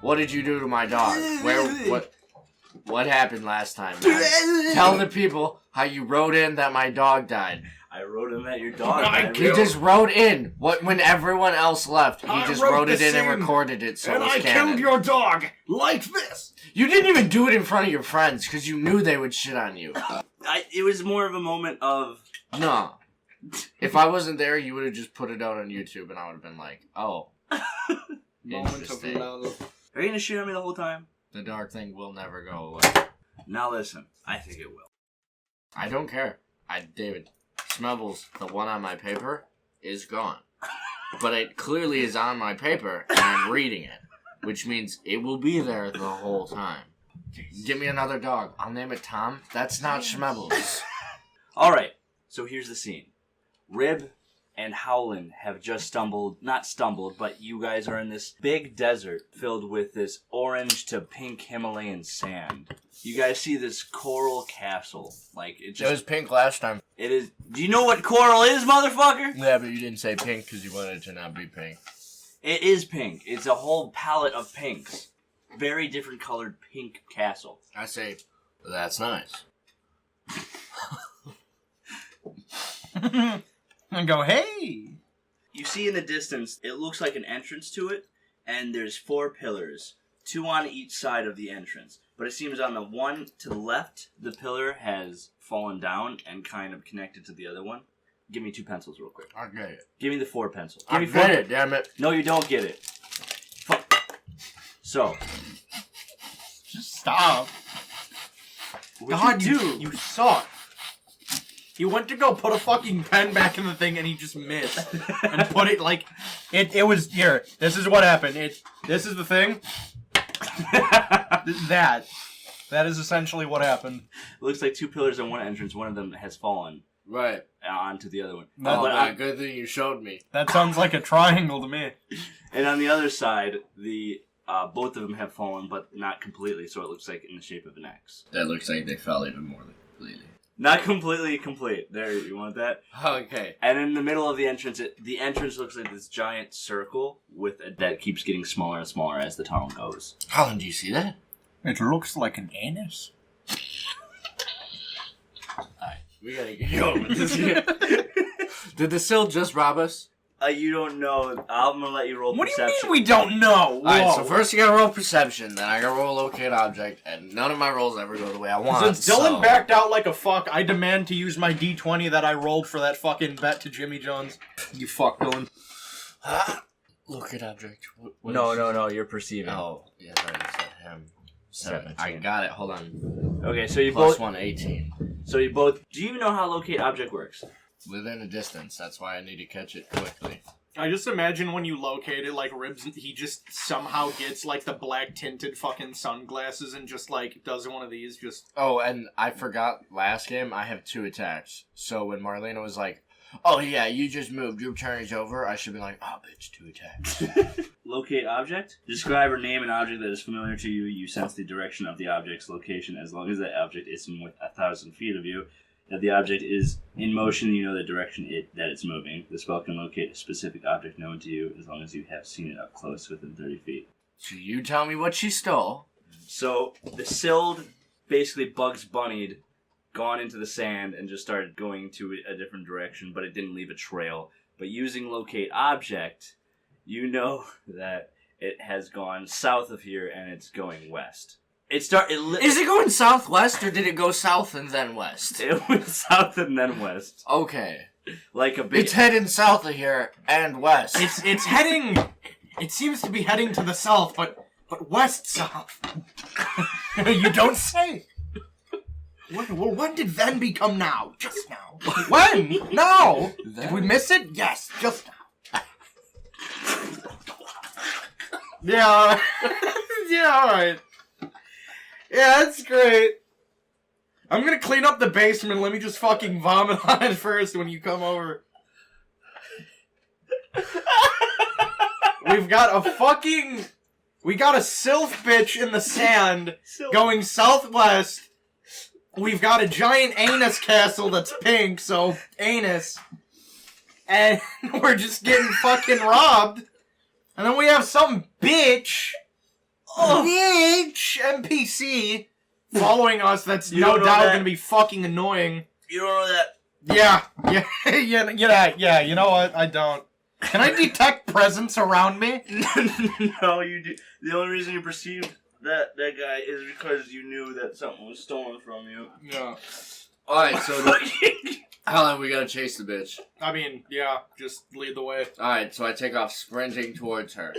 What did you do to my dog? What happened last time, man? Tell the people how you wrote in that my dog died. I wrote in that your dog died. He just wrote in when everyone else left. He just wrote it in and recorded it, so it was canon. Killed your dog like this. You didn't even do it in front of your friends because you knew they would shit on you. It was more of a moment of... No. If I wasn't there, you would have just put it out on YouTube, and I would have been like, oh. Moment of love. Are you going to shoot at me the whole time? The dark thing will never go away. Now listen, I think it will. I don't care. David, Smebbles, the one on my paper, is gone. But it clearly is on my paper, and I'm reading it. Which means it will be there the whole time. Give me another dog. I'll name it Tom. That's not Smebbles. Alright, so here's the scene. Rib and Howland have just not stumbled, but you guys are in this big desert filled with this orange to pink Himalayan sand. You guys see this coral castle. It was pink last time. It is. Do you know what coral is, motherfucker? Yeah, but you didn't say pink because you wanted it to not be pink. It is pink. It's a whole palette of pinks. Very different colored pink castle. I say, that's nice. And go, hey! You see in the distance, it looks like an entrance to it, and there's 4 pillars, 2 on each side of the entrance. But it seems on the one to the left, the pillar has fallen down and kind of connected to the other one. Give me 2 pencils real quick. I get it. Give me the 4 pencils. I get it, damn it. No, you don't get it. Fuck. So. Just stop. God, you suck. He went to go put a fucking pen back in the thing and he just missed. And put it it was, here, this is what happened. This is the thing. That is essentially what happened. It looks like 2 pillars on one entrance. One of them has fallen. Right. Onto the other one. Good thing you showed me. That sounds like a triangle to me. And on the other side, both of them have fallen, but not completely, so it looks like in the shape of an X. That looks like they fell even more completely. Not completely complete. There, you want that? Okay. And in the middle of the entrance, the entrance looks like this giant circle that keeps getting smaller and smaller as the tunnel goes. Howland, do you see that? It looks like an anus. Alright, we gotta get going with this here. Did the Sill just rob us? You don't know. I'm gonna let you roll perception. What do you mean we don't know? Alright, so first you gotta roll perception, then I gotta roll locate object, and none of my rolls ever go the way I want. Since Dylan backed out like a fuck, I demand to use my D20 that I rolled for that fucking bet to Jimmy Jones. You fuck, Dylan. Locate object. No, you're perceiving. Oh, yeah, I already said him. 17. I got it, hold on. Okay, so you Plus both... 1, 18. So you both... Do you even know how locate object works? Within a distance, that's why I need to catch it quickly. I just imagine when you locate it, Ribs, he just somehow gets, the black tinted fucking sunglasses and just, does one of these, just... Oh, and I forgot last game, I have 2 attacks. So when Marlena was like, oh yeah, you just moved, your turn is over, I should be like, oh bitch, 2 attacks. Locate object. Describe or name an object that is familiar to you. You sense the direction of the object's location as long as that object is within 1,000 feet of you. If the object is in motion, you know the direction that it's moving. The spell can locate a specific object known to you as long as you have seen it up close within 30 feet. So you tell me what she stole. So the Sild basically Bugs Bunnied, gone into the sand, and just started going to a different direction, but it didn't leave a trail. But using locate object, you know that it has gone south of here and it's going west. Is it going southwest, or did it go south and then west? It went south and then west. Okay. It's heading south of here and west. It's heading... It seems to be heading to the south, but west-south. You don't say. When did then become now? Just now. When? Now. Did we miss it? Yes, just now. Yeah. Yeah, alright. Yeah, that's great. I'm gonna clean up the basement. Let me just fucking vomit on it first when you come over. We got a sylph bitch in the sand going southwest. We've got a giant anus castle that's pink, so anus. And we're just getting fucking robbed. And then we have some bitch Each NPC following us that's You no don't know doubt that. gonna be fucking annoying. You don't know that. Yeah, you know what? I don't. Can I detect presence around me? No, you do. The only reason you perceived that guy is because you knew that something was stolen from you. Yeah. Alright, so how long we gotta chase the bitch? I mean, yeah, just lead the way. Alright, so I take off sprinting towards her.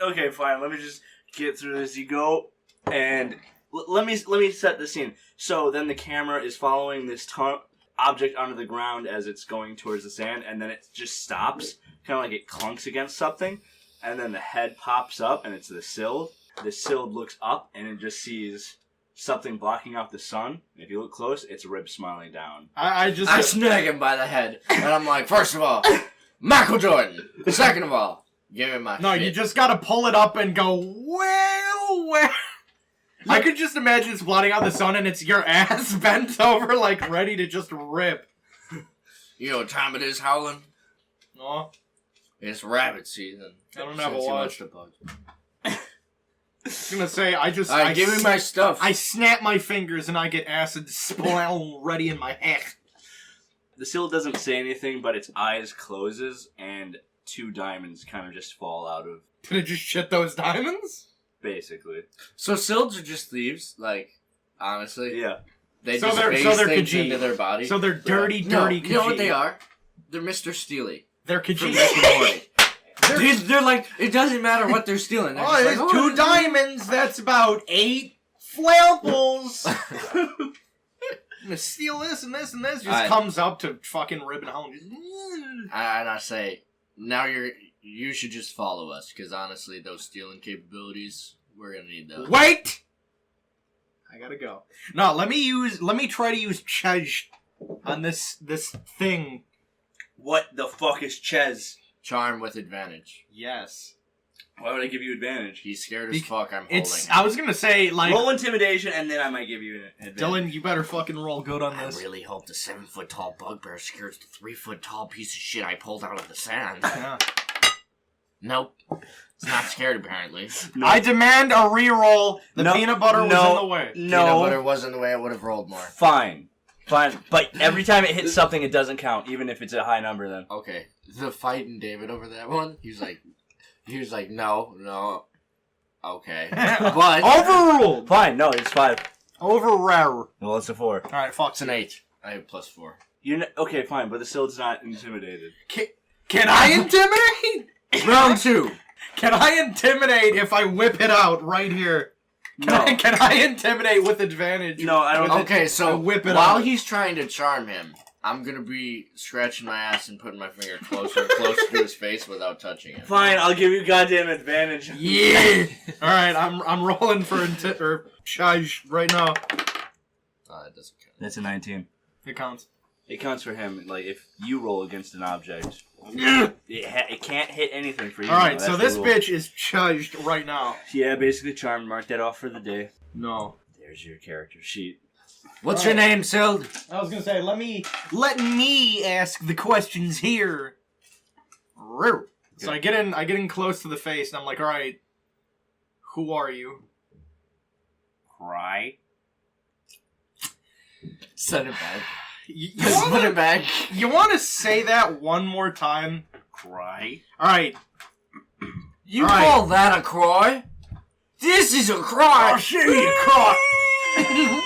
Okay, fine. Let me just get through this. You go, and let me set the scene. So then the camera is following this object under the ground as it's going towards the sand, and then it just stops, kind of like it clunks against something, and then the head pops up, and it's the Sild. The Sild looks up, and it just sees something blocking out the sun. And if you look close, it's Rib smiling down. I snag him by the head, and I'm like, first of all, Michael Jordan. Second of all, give him my No, shit. you just gotta pull it up and go, well. I could just imagine it's blotting out the sun and it's your ass bent over, like, ready to just rip. You know what time it is, Howland? Oh, It's rabbit season. I don't have a Since you watch. watched the bug. I was gonna say, Alright, give me my stuff. I snap my fingers and I get acid splatter ready in my head. The Sild doesn't say anything, but its eyes closes, and 2 diamonds kind of just fall out of, Did it just shit those diamonds? basically. So Silds are just thieves, like, honestly. Yeah. They So just they're- base so they're things Khajiit. into their body. So they're dirty No, Khajiit. you know what they are? They're Mr. Steely. They're From Khajiit. Rick and Morty. They're like, it doesn't matter what they're stealing. They're Oh, just there's 2 diamonds. That's about 8 flamples. I'm gonna steal this and this and this. Just Alright. comes up to fucking Rib and Howland. And I say, now you should just follow us, because honestly, those stealing capabilities, we're gonna need those. Wait! I gotta go. No, let me try to use Chej on this thing. What the fuck is Ches? Charm with advantage. Yes. Why would I give you advantage? He's scared as fuck, I'm It's. holding. I was gonna say, like, Roll intimidation, and then I might give you an advantage. Dylan, you better fucking roll good on I this. really hope the 7-foot-tall bugbear scares the 3-foot-tall piece of shit I pulled out of the sand. Yeah. Nope. It's not scared, apparently. No. I demand a re-roll. The No, peanut butter was no. in the way. Peanut No. butter wasn't the way I would have rolled more. Fine. But every time it hits something, it doesn't count, even if it's a high number then. Okay. The fighting David over that one, he was like, no. Okay. But Overruled. Fine, no, it's 5. Over rare. Well, it's a 4. All right, fuck. it's an 8. I have +4. Okay, fine, but the Sild's not intimidated. Can I intimidate? Round 2. Can I intimidate if I whip it out right here? No. Can I intimidate with advantage? No, I don't. Okay, so whip it while out. he's trying to charm him, I'm gonna be scratching my ass and putting my finger closer and closer to his face without touching him. Fine, I'll give you goddamn advantage. Yeah. All right, I'm rolling for Chaj right now. It doesn't count. That's a 19. It counts. It counts for him. Like, if you roll against an object, Yeah. it can't hit anything for you. All right, though. so That's this the rule. bitch is charged right now. Yeah, basically charmed. Mark that off for the day. No. There's your character sheet. What's your name, Sild? I was gonna say, let me ask the questions here. Roo. So I get in close to the face, and I'm like, all right, who are you? Cry. Send it back. You Put it back. want to say that one more time? Cry. All right. You All right. call that a cry? This is a cry. I'll show you cry.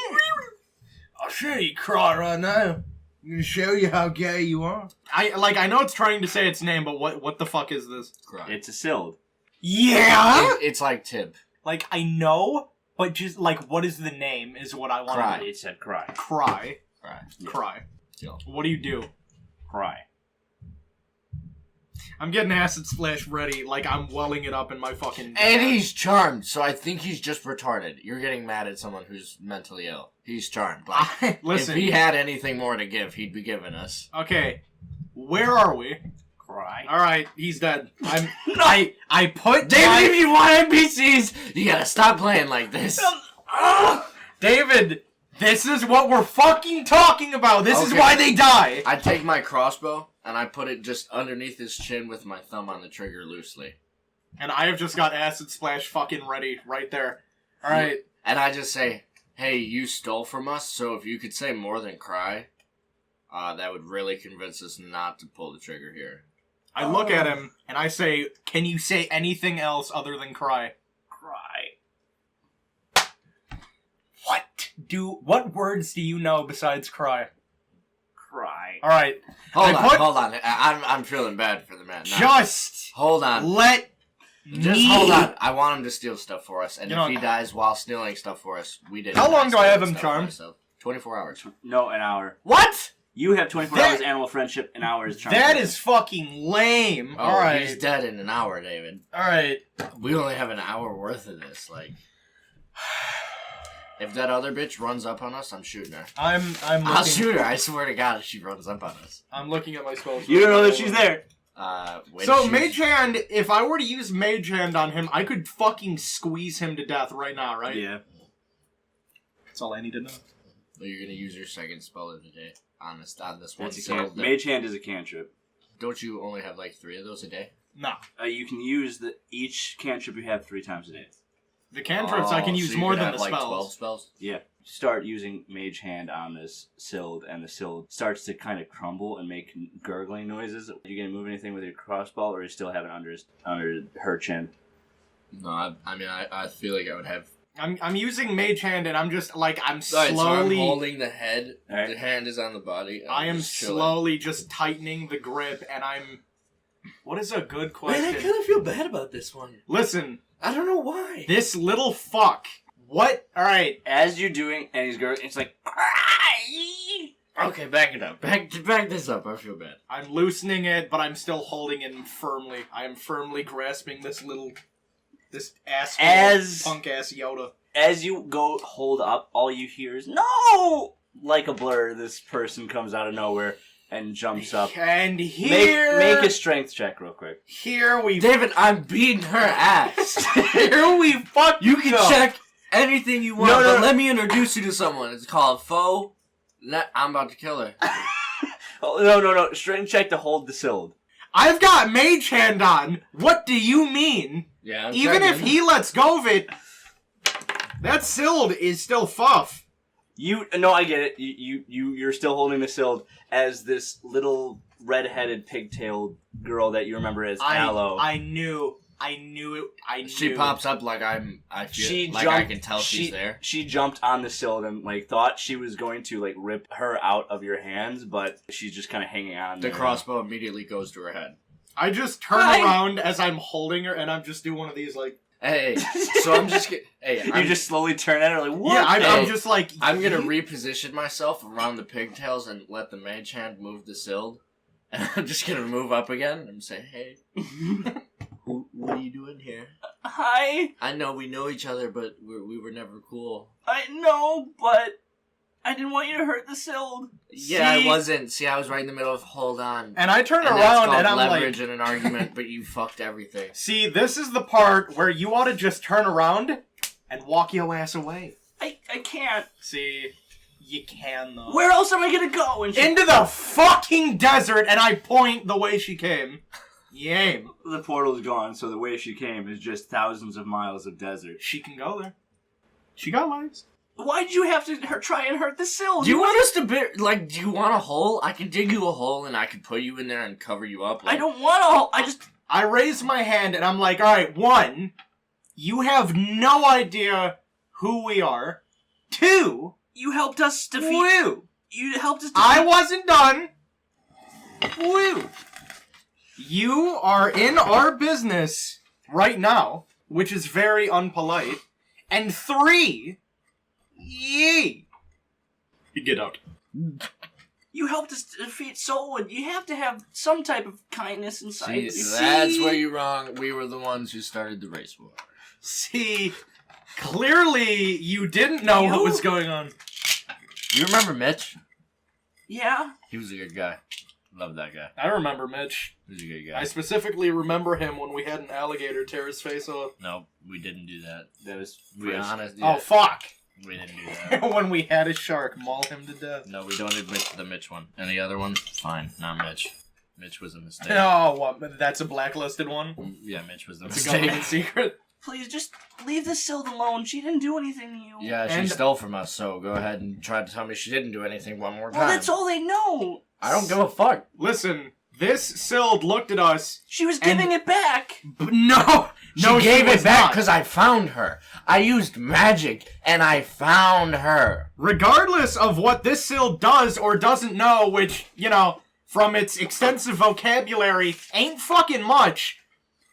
I'll show you cry right now. I'm gonna show you how gay you are. I know it's trying to say its name, but what the fuck is this? Cry. It's a Sild. Yeah. It's like Tib. Like I know, but just like what is the name is what I want Cry. to It said cry. Cry. Cry. Yeah. Cry. Yeah. What do you do? Cry. I'm getting acid splash ready, like I'm welling it up in my fucking... And he's charmed, so I think he's just retarded. You're getting mad at someone who's mentally ill. He's charmed. Like, Listen. if he had anything more to give, he'd be giving us. Okay, where are we? Cry. Alright, he's dead. I put David, my... if you want NPCs, you gotta stop playing like this. David, this is what we're fucking talking about. This is Okay. why they die. I take my crossbow, and I put it just underneath his chin with my thumb on the trigger loosely. And I have just got Acid Splash fucking ready right there. Alright. And I just say, hey, you stole from us, so if you could say more than cry, that would really convince us not to pull the trigger here. I look at him, and I say, can you say anything else other than cry? Cry. What words do you know besides cry? Cry. Alright. Hold on. I'm feeling bad for the man. No. Just Hold on. Hold on. I want him to steal stuff for us, and if he dies while stealing stuff for us, we didn't. How long do I have him charmed? 24 hours. No, an hour. What? You have 24 hours animal friendship, an hour is charmed. That is fucking lame. Oh, Alright. he's dead in an hour, David. Alright. We only have an hour worth of this, like... If that other bitch runs up on us, I'm shooting her. I'll shoot her, I swear to God, if she runs up on us. I'm looking at my spells. You don't know that she's there. So, Mage Hand, if I were to use Mage Hand on him, I could fucking squeeze him to death right now, right? Yeah. That's all I need to know. Well, you're gonna use your second spell of the day on this one. Mage Hand is a cantrip. Don't you only have like 3 of those a day? No. You can use each cantrip you have 3 times a day. The cantrips I can use more than the like spells. 12 spells? Yeah. Start using Mage Hand on this Sild, and the Sild starts to kind of crumble and make gurgling noises. Are you going to move anything with your crossbow, or you still have it under her chin? No, I feel like I would have... I'm using Mage Hand, and I'm just, like, I'm slowly... Right, so I'm holding the head, right. The hand is on the body. I am slowly just tightening the grip, and I'm... What is a good question? Man, I kind of feel bad about this one. Listen. I don't know why. This little fuck. What? Alright. As you're doing, and he's gurgling, it's like... Okay, back it up. Back this up. I feel bad. I'm loosening it, but I'm still holding it firmly. I am firmly grasping this punk-ass Yoda. As you go hold up, all you hear is, no! Like a blur, this person comes out of nowhere and jumps up. And here... Make a strength check real quick. Here we... David, I'm beating her ass. Here we fuck. You can check anything you want, but let me introduce you to someone. It's called Foe. I'm about to kill her. No. Strength check to hold the Sild. I've got Mage Hand on. What do you mean? Yeah. Even if he lets go of it, that Sild is still fuff. I get it. You're still holding the Sild as this little red-headed pigtailed girl that you remember as Aloe. I knew it. She pops up like I can tell she's there. She jumped on the Sild and thought she was going to rip her out of your hands, but she's just kind of hanging on. The crossbow immediately goes to her head. I just turn around as I'm holding her, and I'm just doing one of these Hey, so I'm just you just slowly turn at her what? Yeah, I'm just like... I'm gonna reposition myself around the pigtails and let the Mage Hand move the Sild. And I'm just gonna move up again and say, hey, what are you doing here? Hi. I know we know each other, but we were never cool. I know, but I didn't want you to hurt the Sild. Yeah, I wasn't. See, I was right in the middle of hold on. And I turn around and I'm leverage in an argument, but you fucked everything. See, this is the part where you ought to just turn around and walk your ass away. I can't. See, you can though. Where else am I gonna go? Into the fucking desert, and I point the way she came. You aim. The portal's gone, so the way she came is just thousands of miles of desert. She can go there. She got legs. Why'd you have to try and hurt the Sild? Do you want us to do you want a hole? I can dig you a hole and I can put you in there and cover you up. I don't want a hole. I raise my hand and I'm like, alright, 1, you have no idea who we are. 2, you helped us defeat... Woo! You helped us defeat... I wasn't done. Woo! You are in our business right now, which is very unpolite. And 3... Yee! You get out. You helped us defeat Soulwood. You have to have some type of kindness inside. That's where you're wrong. We were the ones who started the race war. See, clearly you didn't know what was going on. You remember Mitch? Yeah. He was a good guy. Love that guy. I remember Mitch. He was a good guy. I specifically remember him when we had an alligator tear his face off. No, we didn't do that. That was... Be honest. Yeah. Oh, fuck! We didn't do that. When we had a shark maul him to death. No, we don't admit to the Mitch one. And the other one, fine, not Mitch. Mitch was a mistake. Oh, what? That's a blacklisted one? Yeah, Mitch was the It's a mistake. government secret? Please, just leave the Sild alone. She didn't do anything to you. Yeah, she stole from us, so go ahead and try to tell me she didn't do anything one more time. Well, that's all they know. I don't give a fuck. Listen, this Sild looked at us. She was giving it back. No! She gave it back because I found her. I used magic, and I found her. Regardless of what this Sild does or doesn't know, which, you know, from its extensive vocabulary, ain't fucking much,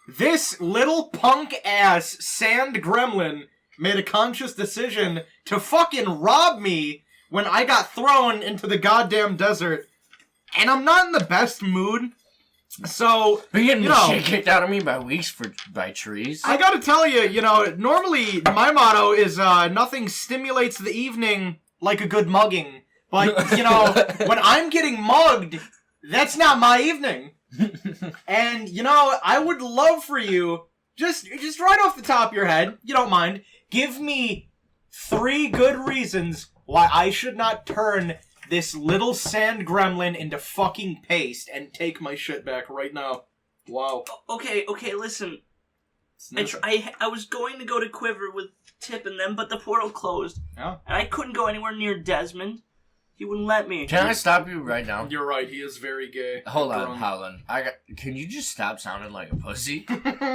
this little punk-ass sand gremlin made a conscious decision to fucking rob me when I got thrown into the goddamn desert. And I'm not in the best mood, so, Are you getting the shit kicked out of me by trees? I gotta tell you, you know, normally my motto is, nothing stimulates the evening like a good mugging. But, you know, when I'm getting mugged, that's not my evening. And, you know, I would love for you, just right off the top of your head, you don't mind, give me 3 good reasons why I should not turn this little sand gremlin into fucking paste and take my shit back right now. Wow. Okay, listen. I was going to go to Quiver with Tip and them, but the portal closed. Yeah. And I couldn't go anywhere near Desmond. He wouldn't let me. Can I stop you right now? You're right, he is very gay. Hold on, Howland. Can you just stop sounding like a pussy?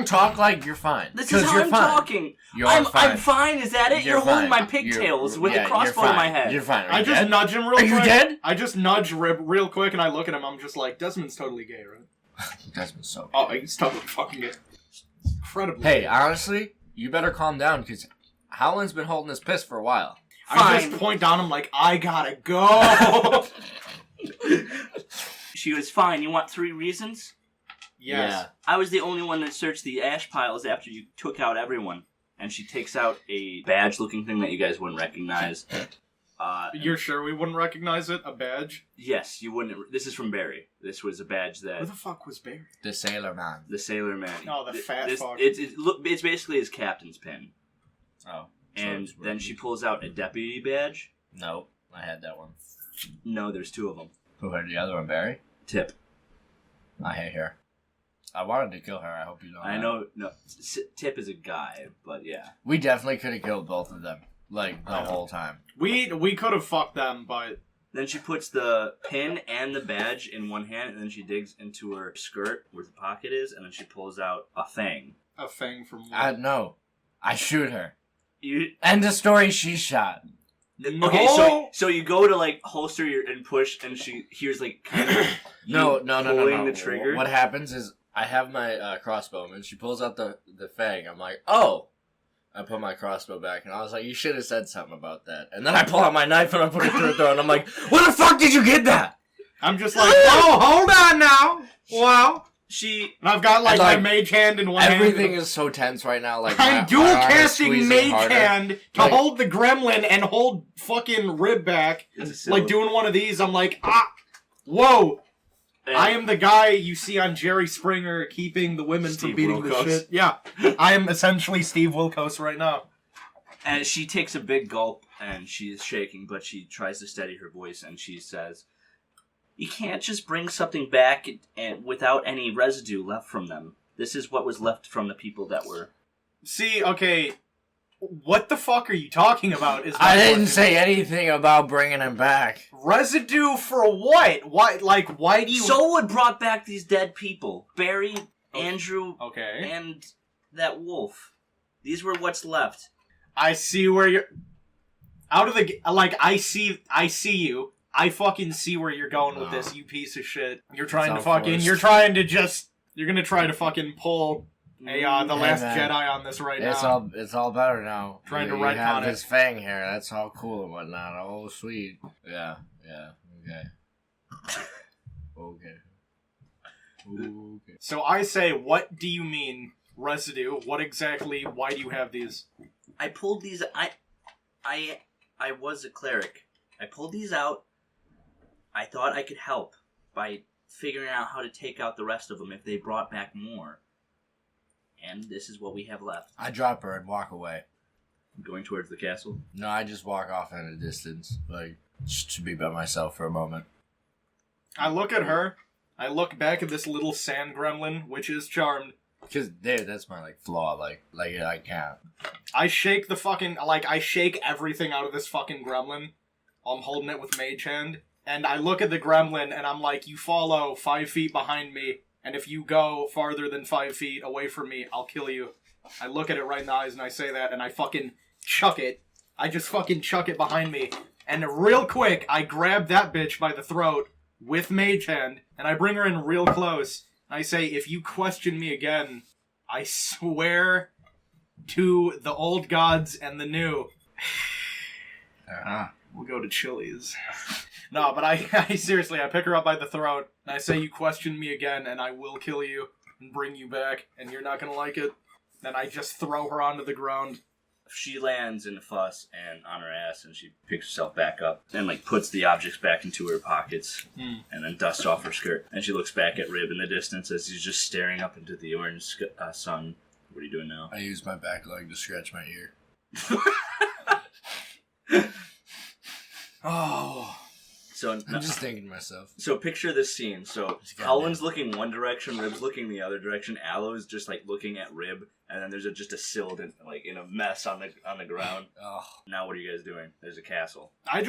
Talk like you're fine. This is how I'm talking. You're fine. I'm fine, is that it? You're holding my pigtails with a crossbow in my head. You're fine. I just nudge him real quick. Are you dead? I just nudge Rib real quick and I look at him, I'm just like, Desmond's totally gay, right? Desmond's so gay. Oh, he's totally fucking gay. Incredibly Hey, gay. honestly, you better calm down, because Howland's been holding his piss for a while. I just point down him like, I gotta go! She was fine. You want 3 reasons? Yes. Yeah. I was the only one that searched the ash piles after you took out everyone. And she takes out a badge-looking thing that you guys wouldn't recognize. You're sure we wouldn't recognize it? A badge? Yes, you wouldn't. This is from Barry. This was a badge that... Who the fuck was Barry? The sailor man. The sailor man. Oh, the fat fuck. It's basically his captain's pin. Oh. And then she pulls out a deputy badge. No, I had that one. No, there's 2 of them. Who had the other one, Barry? Tip. I hate her. I wanted to kill her. I hope you know. I know. No, Tip is a guy, but yeah. We definitely could have killed both of them, like the whole time. We could have fucked them, but Then she puts the pin and the badge in one hand, and then she digs into her skirt where the pocket is, and then she pulls out a fang. a fang from. No, I shoot her. You End of story. She's shot. okay? So you go to like holster and push, and she hears like kind of No. pulling the trigger. What happens is I have my crossbow, and she pulls out the fang. I'm like, oh. I put my crossbow back, and I was like, you should have said something about that. And then I pull out my knife, and I put it through her throat, and I'm like, where the fuck did you get that? I'm just like, oh, hold on now. Wow. And I've got like my mage hand in one hand. Everything is so tense right now. Like I'm dual casting mage harder. hand to hold the gremlin and hold fucking Rib back. Like doing one of these, I'm like, whoa. And I am the guy you see on Jerry Springer keeping the women from beating the shit. Yeah. I am essentially Steve Wilkos right now. And she takes a big gulp, and she's shaking, but she tries to steady her voice, and she says, you can't just bring something back and without any residue left from them. This is what was left from the people that were... See, okay, what the fuck are you talking about? I didn't say anything about bringing him back. Residue for what? Why do you... Soulwood brought back these dead people. Barry, Andrew, okay, and that wolf. These were what's left. I see where you're... Out of the... Like, I see you. I fucking see where you're going with this, you piece of shit. You're trying to fucking... forced. You're trying to just... You're gonna try to fucking pull The Last Jedi on this right now. It's all better now. Trying to You retcon have it. this fang here. That's all cool and whatnot. Oh, sweet. Yeah. Okay. So I say, what do you mean, residue? What exactly, why do you have these? I pulled these... I was a cleric. I pulled these out. I thought I could help by figuring out how to take out the rest of them if they brought back more. And this is what we have left. I drop her and walk away. Going towards the castle? No, I just walk off in a distance. Like, just to be by myself for a moment. I look at her, I look back at this little sand gremlin, which is charmed. Because, dude, that's my, flaw. Like, I can't. I shake I shake everything out of this fucking gremlin. I'm holding it with Mage Hand. And I look at the gremlin, and I'm like, you follow 5 feet behind me, and if you go farther than 5 feet away from me, I'll kill you. I look at it right in the eyes, and I say that, and I fucking chuck it. I just fucking chuck it behind me. And real quick, I grab that bitch by the throat with Mage Hand, and I bring her in real close. I say, if you question me again, I swear to the old gods and the new. We'll go to Chili's. No, but I seriously, I pick her up by the throat, and I say, you question me again, and I will kill you and bring you back, and you're not gonna like it. Then I just throw her onto the ground. She lands in a fuss and on her ass, and she picks herself back up and puts the objects back into her pockets, and then dusts off her skirt. And she looks back at Rib in the distance as he's just staring up into the orange sun. What are you doing now? I use my back leg to scratch my ear. Oh. So I'm just thinking to myself. So picture this scene. So Howland's looking one direction, Rib's looking the other direction. Aloe's just looking at Rib, and then there's just a Sild in a mess on the ground. Oh. Now what are you guys doing? There's a castle. I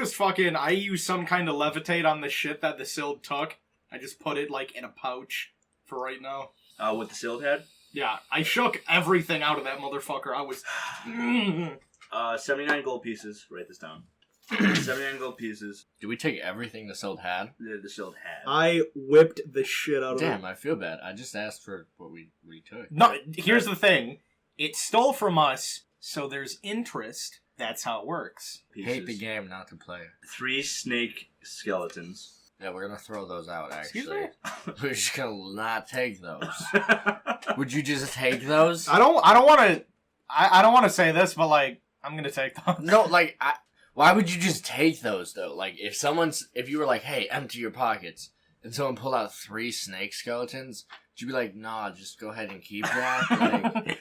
use some kind of levitate on the shit that the Sild took. I just put it in a pouch for right now. What the Sild had? Yeah, I shook everything out of that motherfucker. I was 79 gold pieces. Write this down. 79 gold pieces. Did we take everything the Sild had? The Sild had. I whipped the shit out of it. Damn, I feel bad. I just asked for what we took. No, here's the thing. It stole from us, so there's interest. That's how it works. Pieces. Hate the game, not to play. 3 snake skeletons. Yeah, we're gonna throw those out, actually. Excuse me? We're just gonna not take those. Would you just take those? I don't want to say this, but I'm gonna take them. No, why would you just take those, though? If you were hey, empty your pockets, and someone pulled out 3 snake skeletons, would you be like, nah, just go ahead and keep that?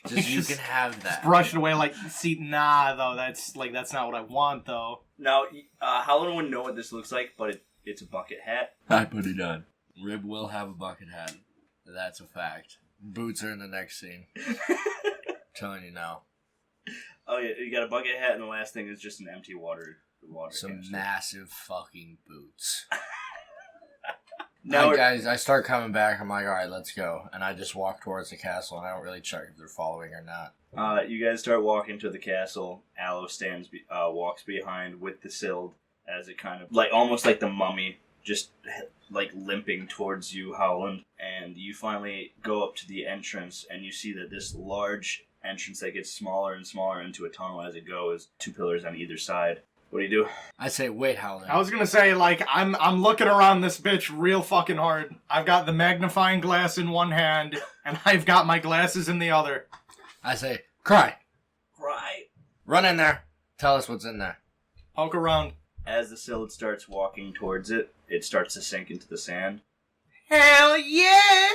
You can have that. Brush it away nah, though, that's not what I want, though. Now, Howland wouldn't know what this looks like, but it's a bucket hat. I put it on. Rib will have a bucket hat. That's a fact. Boots are in the next scene. Telling you now. Oh yeah, you got a bucket hat, and the last thing is just an empty water Some canister. massive fucking boots. Now, guys, I start coming back. I'm like, all right, let's go. And I just walk towards the castle, and I don't really check if they're following or not. You guys start walking to the castle. Aloe walks behind with the Sild as it kind of almost like the mummy, just limping towards you, Howland. And you finally go up to the entrance, and you see that this large entrance that gets smaller and smaller into a tunnel as it goes. 2 pillars on either side. What do you do? I say, wait, Howland. I was gonna say, I'm looking around this bitch real fucking hard. I've got the magnifying glass in one hand, and I've got my glasses in the other. I say, cry. Cry. Run in there. Tell us what's in there. Poke around. As the Sild starts walking towards it, it starts to sink into the sand. Hell yeah!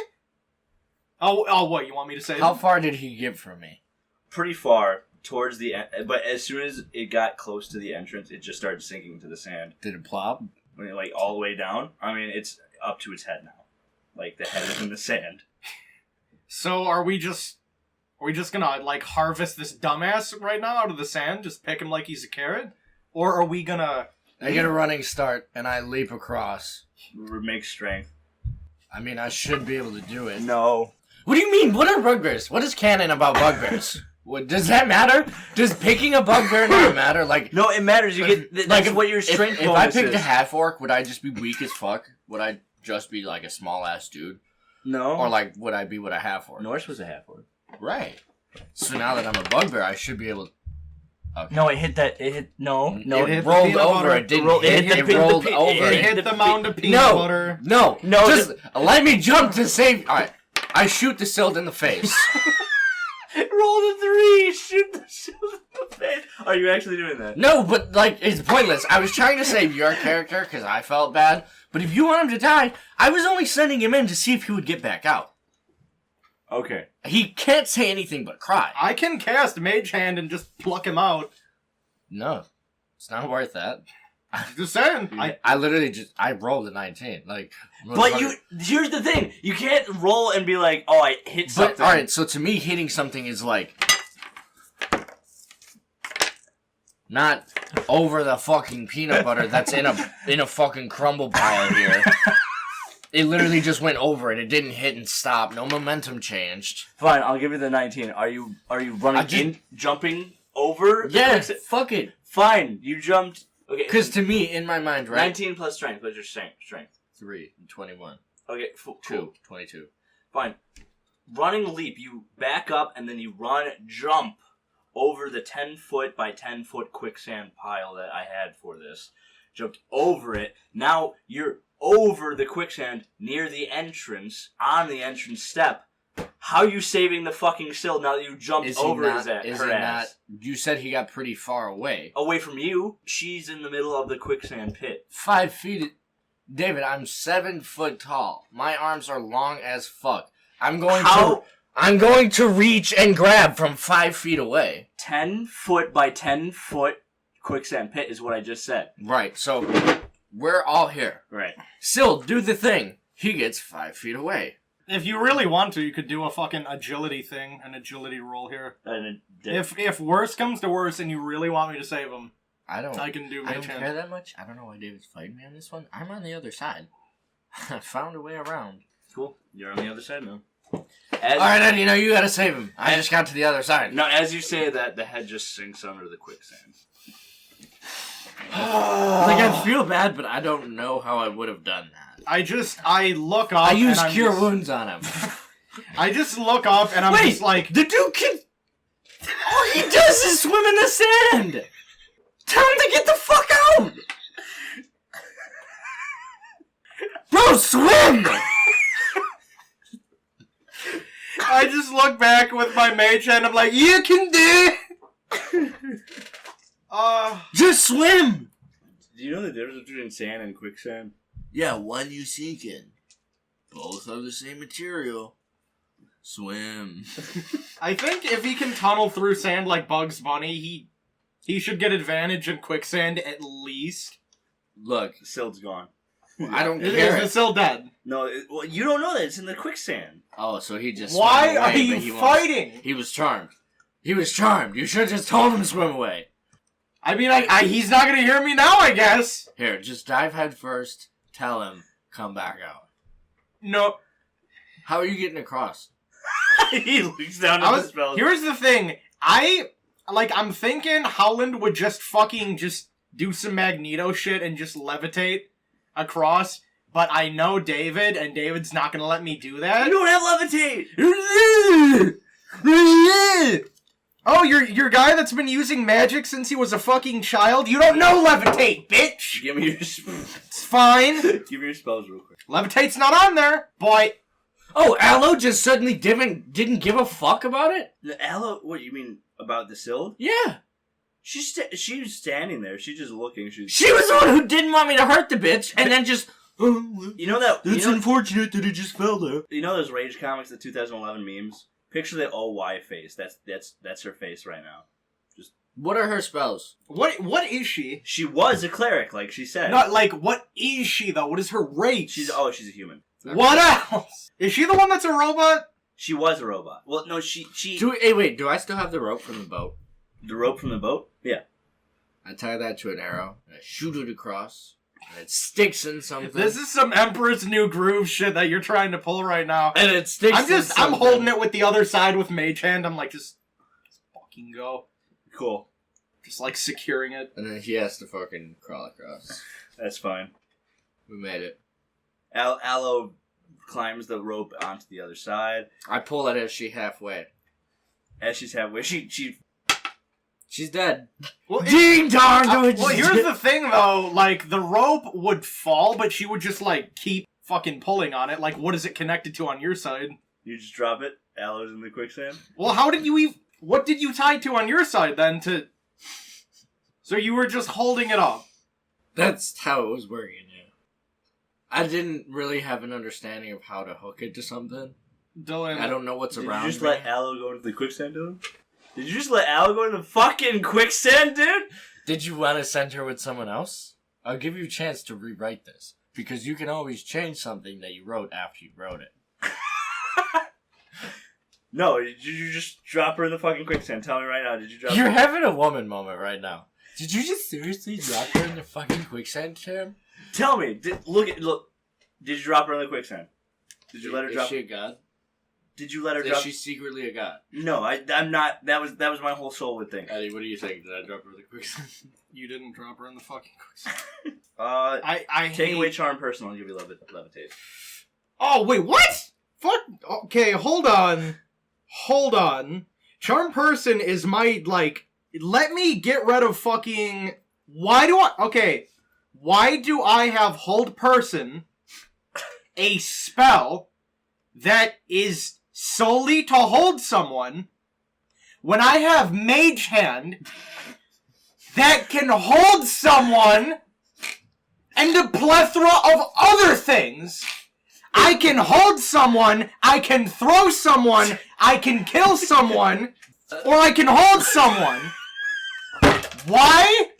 Oh, what, you want me to say How that? far did he get from me? Pretty far towards the end, but as soon as it got close to the entrance, it just started sinking into the sand. Did it plop? When it, all the way down, I mean, it's up to its head now. The head is in the sand. So are we just gonna harvest this dumbass right now out of the sand? Just pick him like he's a carrot? Or are we gonna... I get a running start, and I leap across. Make strength. I mean, I should be able to do it. No. What do you mean? What are bugbears? What is canon about bugbears? Does that matter? Does picking a bugbear not matter? No, it matters. You get that's what your strength if bonus I picked is. a half orc, would I just be weak as fuck? Would I just be a small ass dude? No. Or would I be with a half orc? Norse was a half orc. Right. So now that I'm a bugbear, I should be able to... Okay. No, it hit that. It hit no. It rolled over. It didn't hit. It rolled over. It hit the mound of peanut butter. No. Just let me jump to save. All right. I shoot the Sild in the face. Roll a 3. Shoot the Sild in the face. Are you actually doing that? No, but it's pointless. I was trying to save your character because I felt bad. But if you want him to die, I was only sending him in to see if he would get back out. Okay. He can't say anything but cry. I can cast Mage Hand and just pluck him out. No. It's not worth that. Just saying. I literally I rolled a 19. Like, But here's the thing. You can't roll and be like, oh, I hit something. But, alright, so to me, hitting something is like... Not over the fucking peanut butter that's in a fucking crumble pile here. It literally just went over it. It didn't hit and stop. No momentum changed. Fine, I'll give you the 19. Are you running jumping over? Yeah, fuck it. Fine, you jumped. Okay. Because to me, in my mind, right? 19 plus strength. What's your strength? 3, 21. Okay, Cool. 2. 22. Fine. Running leap, you back up and then you jump over the 10-foot by 10-foot quicksand pile that I had for this. Jumped over it. Now you're over the quicksand near the entrance, on the entrance step. How are you saving the fucking Sill now that you jumped over her ass? You said he got pretty far away. Away from you. She's in the middle of the quicksand pit. 5 feet. David, I'm 7 foot tall. My arms are long as fuck. I'm going to reach and grab from 5 feet away. 10-foot by 10-foot quicksand pit is what I just said. Right, so we're all here. Right. Sill, do the thing. He gets 5 feet away. If you really want to, you could do a fucking agility thing, an agility roll here. If worse comes to worse and you really want me to save him, I can do I don't care that much. I don't know why David's fighting me on this one. I'm on the other side. I found a way around. Cool. You're on the other side now. Alright, Eddie, now you gotta save him. I just got to the other side. No, as you say that, the head just sinks under the quicksand. Like, I feel bad, but I don't know how I would have done that. I look up. I use cure wounds on him. I just look up and I'm just like, the dude can. All he does is swim in the sand. Tell him to get the fuck out. Bro, swim. I just look back with my mage and I'm like, you can do it. Just swim. Do you know the difference between sand and quicksand? Yeah, one you sink in. Both are the same material. Swim. I think if he can tunnel through sand like Bugs Bunny, he should get advantage in quicksand at least. Look, Sild's gone. I don't care. Is the Sill dead? No, well, you don't know that. It's in the quicksand. Oh, so he just Why swam away, are you fighting? He was charmed. He was charmed. You should have just told him to swim away. I mean, he's not gonna hear me now, I guess. Here, just dive head first. Tell him, come back out. No. How are you getting across? He leaks down to the spells. Here's the thing. I'm thinking Howland would just fucking just do some Magneto shit and just levitate across. But I know David, and David's not gonna let me do that. You don't have levitate! Oh, your guy that's been using magic since he was a fucking child? You don't know levitate, bitch! Give me your... It's fine. Give me your spells real quick. Levitate's not on there, boy. Oh, Aloe just suddenly didn't give a fuck about it? The Aloe... What, you mean about the Sild? Yeah. She was standing there. She's just looking. She was the one who didn't want me to hurt the bitch, and then just... You know that... It's unfortunate that it just fell there. You know those Rage comics, the 2011 memes? Picture the OY face. That's her face right now. Just what are her spells? What is she? She was a cleric, like she said. Not like what is she though? What is her race? She's a human. What else? Is she the one that's a robot? She was a robot. Well, no, she. Wait. Do I still have the rope from the boat? The rope from the boat? Yeah. I tie that to an arrow. And I shoot it across. And it sticks in something. This is some Emperor's New Groove shit that you're trying to pull right now. And it sticks I'm holding it with the other side with Mage Hand. I'm like, just fucking go. Cool. Just like securing it. And then he has to fucking crawl across. That's fine. We made it. Aloe climbs the rope onto the other side. I pull it as she's halfway. As she's halfway, she's dead. Well, ding dong! Well, here's the thing, though. Like, the rope would fall, but she would just, like, keep fucking pulling on it. Like, what is it connected to on your side? You just drop it? Aloe's in the quicksand? Well, how did you even... What did you tie to on your side, then, to... So you were just holding it up? That's how it was working, yeah. I didn't really have an understanding of how to hook it to something. Dylan... I don't know what's around Did you just me. let Aloe go into the quicksand, Dylan? Did you just let Aloe go into the fucking quicksand, dude? Did you want to send her with someone else? I'll give you a chance to rewrite this. Because you can always change something that you wrote after you wrote it. No, did you just drop her in the fucking quicksand? Tell me right now, did you drop You're her? having a woman moment right now. Did you just seriously drop her in the fucking quicksand, Tim? Tell me, look. Did you drop her in the quicksand? Did you let her drop? Is she a god? Did you let her Is drop? she secretly a god? No, I'm not. That was my whole Soulwood thing. Eddie, what do you think? Did I drop her in the quicksand? You didn't drop her in the fucking quicksand. I take hate... away charm person. I'll give you levitate. Oh, wait, what? Fuck. Okay, hold on. Charm person is my, like, let me get rid of fucking... Why do I have hold person, a spell that is solely to hold someone, when I have mage hand that can hold someone and a plethora of other things? I can hold someone, I can throw someone, I can kill someone, or I can hold someone. Why?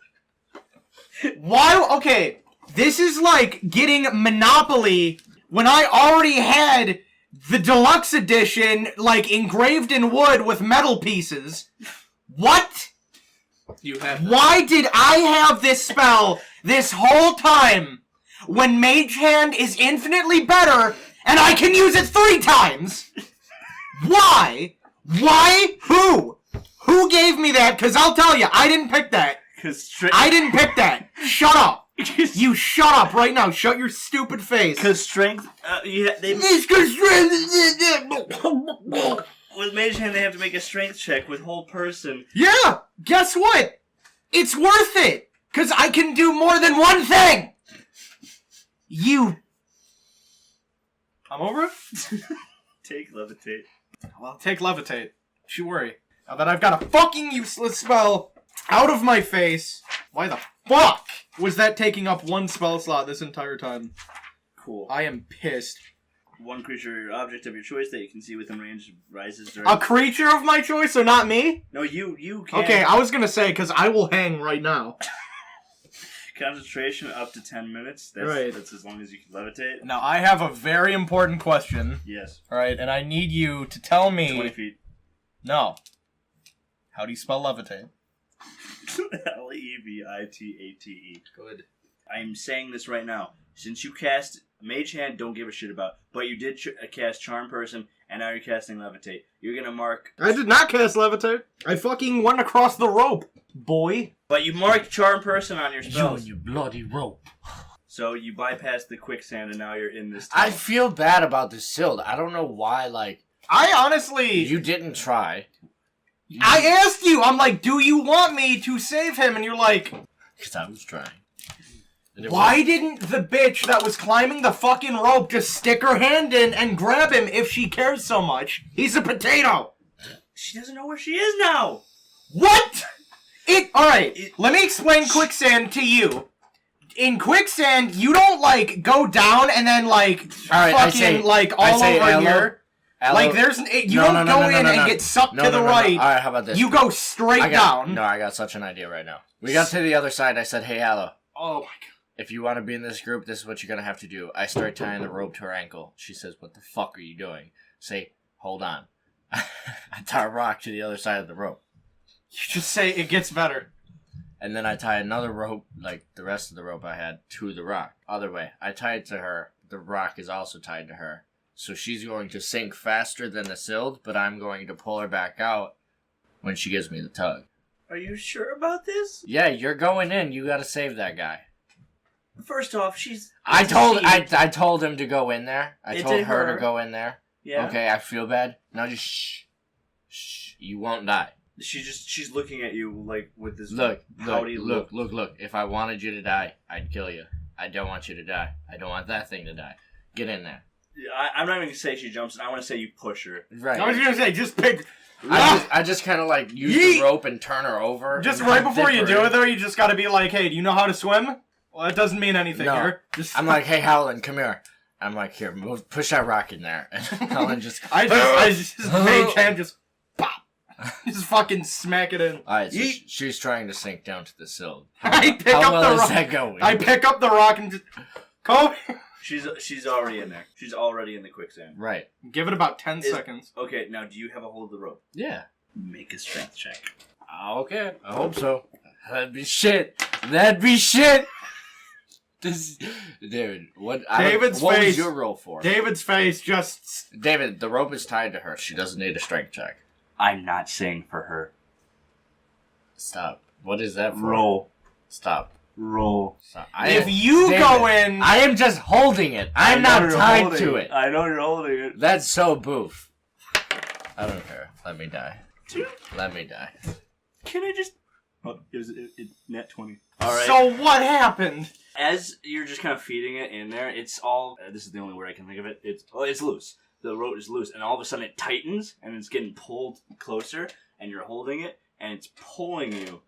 Okay, this is like getting Monopoly when I already had the deluxe edition, like, engraved in wood with metal pieces. What? You have that. Why did I have this spell this whole time when Mage Hand is infinitely better and I can use it 3 times? Why? Who? Who gave me that? Because I'll tell you, I didn't pick that. I didn't pick that. Shut up. You shut up right now. Shut your stupid face. Because strength, with Mage Hand, they have to make a strength check with whole person. Yeah, guess what? It's worth it. Because I can do more than one thing. I'm over it? Take levitate. Well, take levitate. Don't you worry. Now that I've got a fucking useless spell out of my face, why the fuck was that taking up 1 spell slot this entire time? Cool. I am pissed. One creature or object of your choice that you can see within range rises during... A creature of my choice, so not me? No, you can. Okay, I was gonna say, because I will hang right now. Concentration up to 10 minutes. That's as long as you can levitate. Now, I have a very important question. Yes. Alright, and I need you to tell me... 20 feet. No. How do you spell levitate? Levitate. Good. I'm saying this right now. Since you cast Mage Hand, don't give a shit about, but you did cast Charm Person, and now you're casting Levitate. You're gonna mark... I did not cast levitate. I fucking went across the rope, boy. But you marked Charm Person on your You spells. and your bloody rope. So you bypassed the quicksand, and now you're in this tunnel. I feel bad about this Sild. I don't know why, like... I honestly... You didn't try. I asked you, I'm like, do you want me to save him? And you're like... Because I was trying. Why didn't the bitch that was climbing the fucking rope just stick her hand in and grab him if she cares so much? He's a potato! She doesn't know where she is now! What?! Alright, let me explain quicksand to you. In quicksand, you don't, like, go down and then, like, all fucking, all over here. Like, there's... You don't go in and get sucked to the right. Alright, how about this? You go straight down. No, I got such an idea right now. We got to the other side, I said, hey, Aloe. Oh, my God. If you want to be in this group, this is what you're going to have to do. I start tying the rope to her ankle. She says, what the fuck are you doing? Say, hold on. I tie a rock to the other side of the rope. You just say it gets better. And then I tie another rope, like the rest of the rope I had, to the rock. Other way. I tie it to her. The rock is also tied to her. So she's going to sink faster than the Sild, but I'm going to pull her back out when she gives me the tug. Are you sure about this? Yeah, you're going in. You got to save that guy. First off, she's... I told him to go in there. I told her to go in there. Yeah. Okay, I feel bad. Now just shh. Shh. You won't die. She's looking at you, like, with this... Look. look. If I wanted you to die, I'd kill you. I don't want you to die. I don't want that thing to die. Get in there. I'm not even going to say she jumps in. I want to say you push her. Right. I was going to say, just pick... I just kind of, like, use the rope and turn her over. Just right before you do it, though, you just got to be like, hey, do you know how to swim? Well, that doesn't mean anything here. I'm like, hey, Howland, come here. I'm like, here, push that rock in there. And Howland just... I just mage hand just pop. Just fucking smack it in. Alright, so she's trying to sink down to the sill. I pick How up well the is rock. that going? I pick up the rock and just... Kobe! She's already in there. She's already in the quicksand. Right. Give it about 10 seconds. Okay, now do you have a hold of the rope? Yeah. Make a strength check. Okay. I hope so. That'd be shit. That'd be shit. This, David, what Face. was your roll for? David's face just... David, the rope is tied to her. She doesn't need a strength check. I'm not saying for her. Stop. What is that for? Roll. Stop. Roll. Stop. If you go in... I am just holding it. I'm not tied to it. I know you're holding it. That's so boof. I don't care. Let me die. Let me die. Can I just... Oh, it was net 20. Alright. So what happened? As you're just kind of feeding it in there, it's all... this is the only word I can think of it. It's loose. The rope is loose. And all of a sudden it tightens, and it's getting pulled closer, and you're holding it, and it's pulling you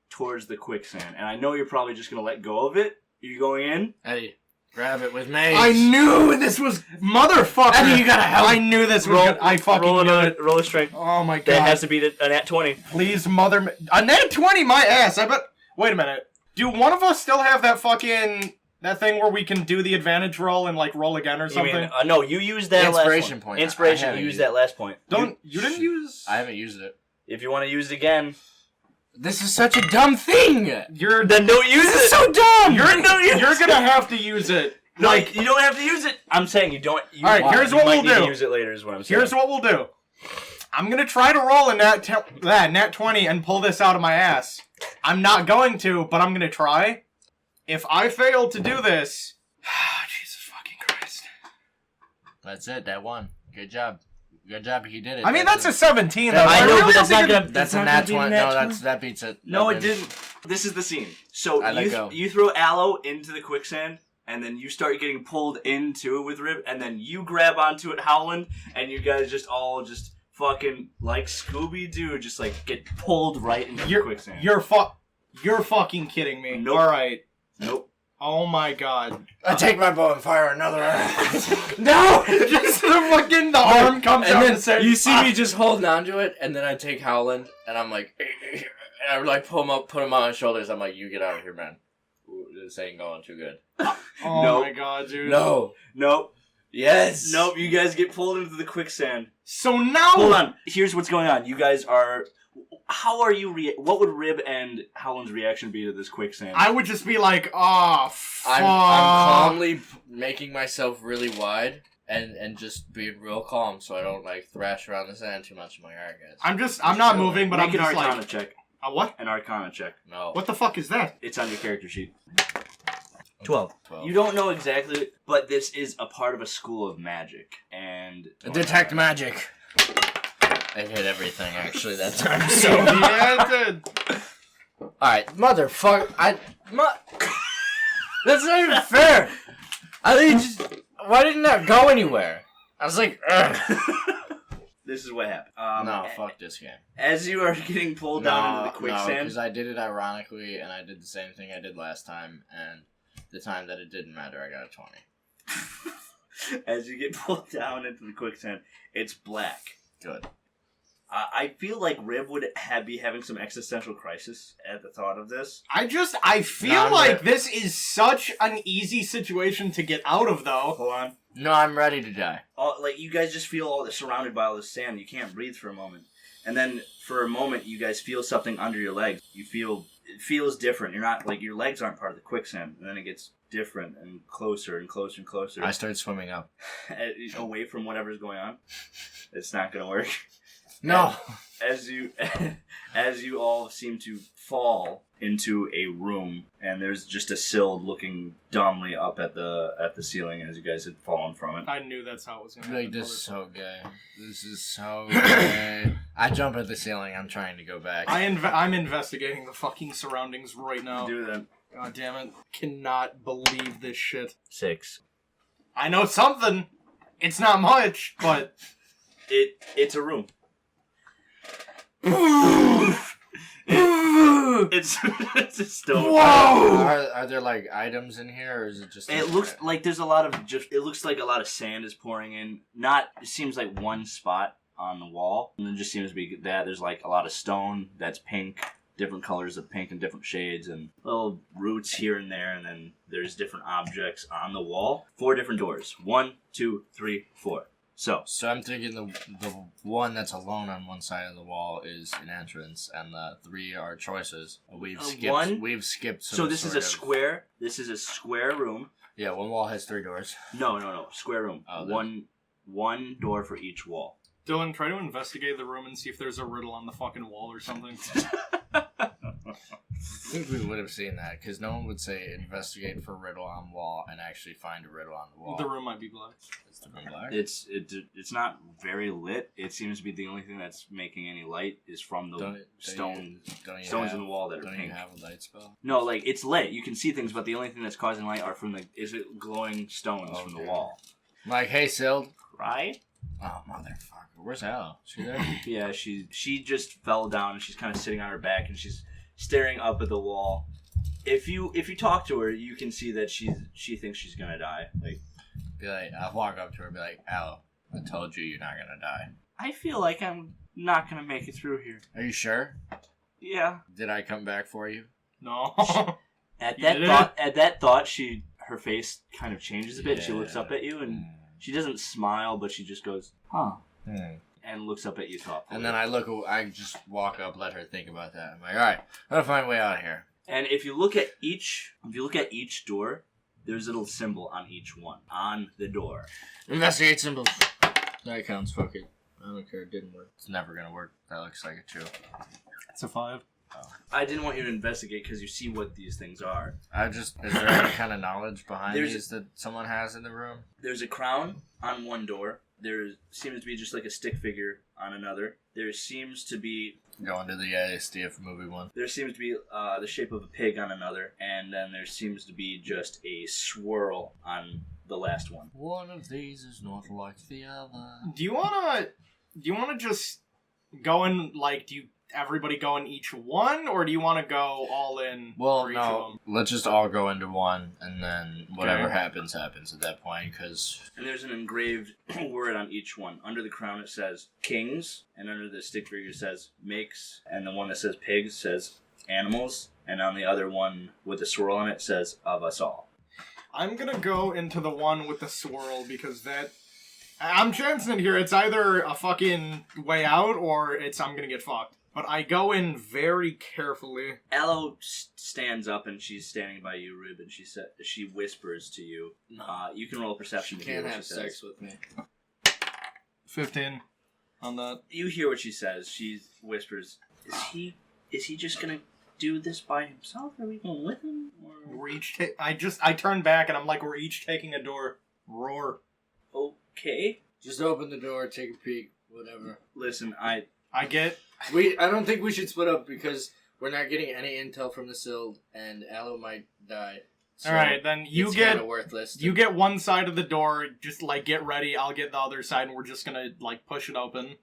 towards the quicksand. And I know you're probably just going to let go of it. Are you going in? Eddie, grab it with me. I knew this was... Motherfucker! Eddie, you gotta help. I knew this was... good. I fucking knew it. Roll a strength. Oh my god. That has to be a nat 20. Please, mother... A nat 20, my ass! I bet... Wait a minute. Do one of us still have that fucking... That thing where we can do the advantage roll and, like, roll again or something? You mean, no, you used that Inspiration last point. Inspiration, you used that last point. You didn't use... I haven't used it. If you want to use it again... This is such a dumb thing! Then don't use it! This is so dumb! You're gonna have to use it. No, like, you don't have to use it. I'm saying you don't. Alright, here's what we'll do. Use it later is what I'm saying. Here's what we'll do. I'm gonna try to roll a nat 20 and pull this out of my ass. I'm not going to, but I'm gonna try. If I fail to do this... Jesus fucking Christ. That's it, that one. Good job. Good job, he did it. I mean, that's a 17, though. I know, really but that's don't not think gonna... That's a nat 20. No, that beats it. No, it didn't. This is the scene. So you throw Aloe into the quicksand, and then you start getting pulled into it with Rib, and then you grab onto it, Howland, and you guys just all just fucking, like Scooby-Doo, just like get pulled right into the quicksand. You're fucking kidding me. Nope. Alright. Nope. Oh my god. I take my bow and fire another round. No! Just the arm comes and out then and says... You see me just holding on to it, and then I take Howland, and I'm like... And I like pull him up, put him on my shoulders. I'm like, you get out of here, man. This ain't going too good. Oh my god, dude. No. Nope. Yes. Nope, you guys get pulled into the quicksand. So now... Hold on. Here's what's going on. You guys are... How are you... What would Rib and Howland's reaction be to this quicksand? I would just be like, oh, fuck. I'm calmly making myself really wide and just being real calm so I don't, like, thrash around the sand too much in my arrogance. I'm not moving, but I'm Make just an Arcana like... check. A what? An Arcana check. No. What the fuck is that? It's on your character sheet. 12. You don't know exactly, but this is a part of a school of magic. And... Detect magic. It hit everything, actually, that time. So Yeah, it did. Alright, motherfucker. That's not even fair. I think why didn't that go anywhere? I was like, ugh. This is what happened. No, fuck this game. As you are getting pulled down into the quicksand... No, because I did it ironically, and I did the same thing I did last time, and the time that it didn't matter, I got a 20. As you get pulled down into the quicksand, it's black. Good. I feel like Rib would be having some existential crisis at the thought of this. I feel like this is such an easy situation to get out of, though. Hold on. No, I'm ready to die. Like, you guys just feel surrounded by all this sand. You can't breathe for a moment. And then, for a moment, you guys feel something under your legs. It feels different. You're not, like, your legs aren't part of the quicksand. And then it gets different and closer and closer and closer. I start swimming up. Away from whatever's going on. It's not going to work. No. As you all seem to fall into a room, and there's just a sill looking dumbly up at the ceiling as you guys had fallen from it. I knew that's how it was going to happen. Like, this is so gay. This is so gay. I jump at the ceiling. I'm trying to go back. I'm investigating the fucking surroundings right now. Do that. God damn it. Cannot believe this shit. 6. I know something. It's not much, but... It's a room. It's a stone. Whoa! Are there like items in here, or is it just? It looks like there's a lot of It looks like a lot of sand is pouring in. It seems like one spot, on the wall. And it just seems to be that there's like a lot of stone that's pink, different colors of pink and different shades, and little roots here and there. And then there's different objects on the wall. 4 different doors. 1, 2, 3, 4. So I'm thinking the one that's alone on one side of the wall is an entrance, and the 3 are choices. We've skipped. So this is a square. This is a square room. Yeah, one wall has 3 doors. No. Square room. Oh, one door for each wall. Dylan, try to investigate the room and see if there's a riddle on the fucking wall or something. I think we would have seen that, because no one would say investigate for riddle on wall and actually find a riddle on the wall. The room might be black. Is the room black? It's not very lit. It seems to be the only thing that's making any light is from the stones in the wall that are pink. Don't you have a light spell? No, like, it's lit. You can see things, but the only thing that's causing light are glowing stones from the wall. Like, hey, Sild. Right? Oh, motherfucker. Where's Al? She there? Yeah, she just fell down, and she's kind of sitting on her back, and she's staring up at the wall. If you talk to her, you can see that she thinks she's gonna die. Like, I'll walk up to her and be like, Al, I told you you're not gonna die. I feel like I'm not gonna make it through here. Are you sure? Yeah. Did I come back for you? No. At that thought, her face kind of changes a bit. Yeah. She looks up at you, and she doesn't smile, but she just goes, huh. And looks up at you thoughtfully. And then I just walk up, let her think about that. I'm like, alright, I gotta find a way out of here. And if you look at each door, there's a little symbol on each one, on the door. Investigate symbols. That counts, fuck it. I don't care, it didn't work. It's never gonna work. That looks like a 2. It's a 5. Oh. I didn't want you to investigate because you see what these things are. Is there any kind of knowledge behind these that someone has in the room? There's a crown on one door. There seems to be just like a stick figure on another. There seems to be... Going to the ASDF movie one. There seems to be the shape of a pig on another. And then there seems to be just a swirl on the last one. One of these is not like the other. Do you wanna just go in, like, everybody go in each one, or do you want to go all in for each of them? Let's just all go into one, and then whatever happens at that point, because... And there's an engraved word on each one. Under the crown it says kings, and under the stick figure it says makes, and the one that says pigs says animals, and on the other one with the swirl on it says of us all. I'm gonna go into the one with the swirl, because I'm chancing it here. It's either a fucking way out, or I'm gonna get fucked. But I go in very carefully. Aloe stands up and she's standing by you, Rib, and she whispers to you. You can roll a perception to hear what she says. Can't have sex with me. 15 on that. You hear what she says. She whispers, Is he just gonna do this by himself? Are we going with him? Or... We're each I turn back and I'm like, we're each taking a door. Roar. Okay. Just open the door, take a peek, whatever. Listen, I don't think we should split up because we're not getting any intel from the Sild, and Aloe might die. So alright, then you get worthless. You get one side of the door, just like get ready, I'll get the other side, and we're just gonna like push it open.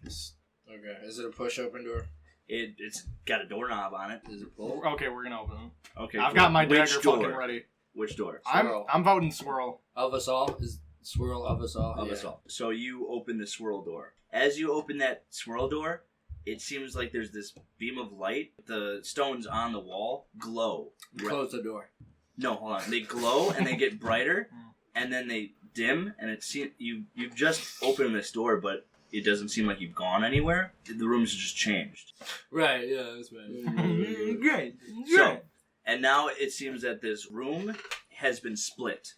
Okay, is it a push open door? It's got a doorknob on it. Is it pull? Okay, we're gonna open it. Okay, I've got my dagger door? fucking ready. Which door? I'm voting swirl. Of us all? Is swirl of us all? Of us all. So you open the swirl door. As you open that swirl door, it seems like there's this beam of light. The stones on the wall glow. Close the door. No, hold on. They glow and they get brighter, and then they dim, and you've just opened this door, but it doesn't seem like you've gone anywhere. The room's just changed. Right, yeah, that's right. Great. So, and now it seems that this room has been split.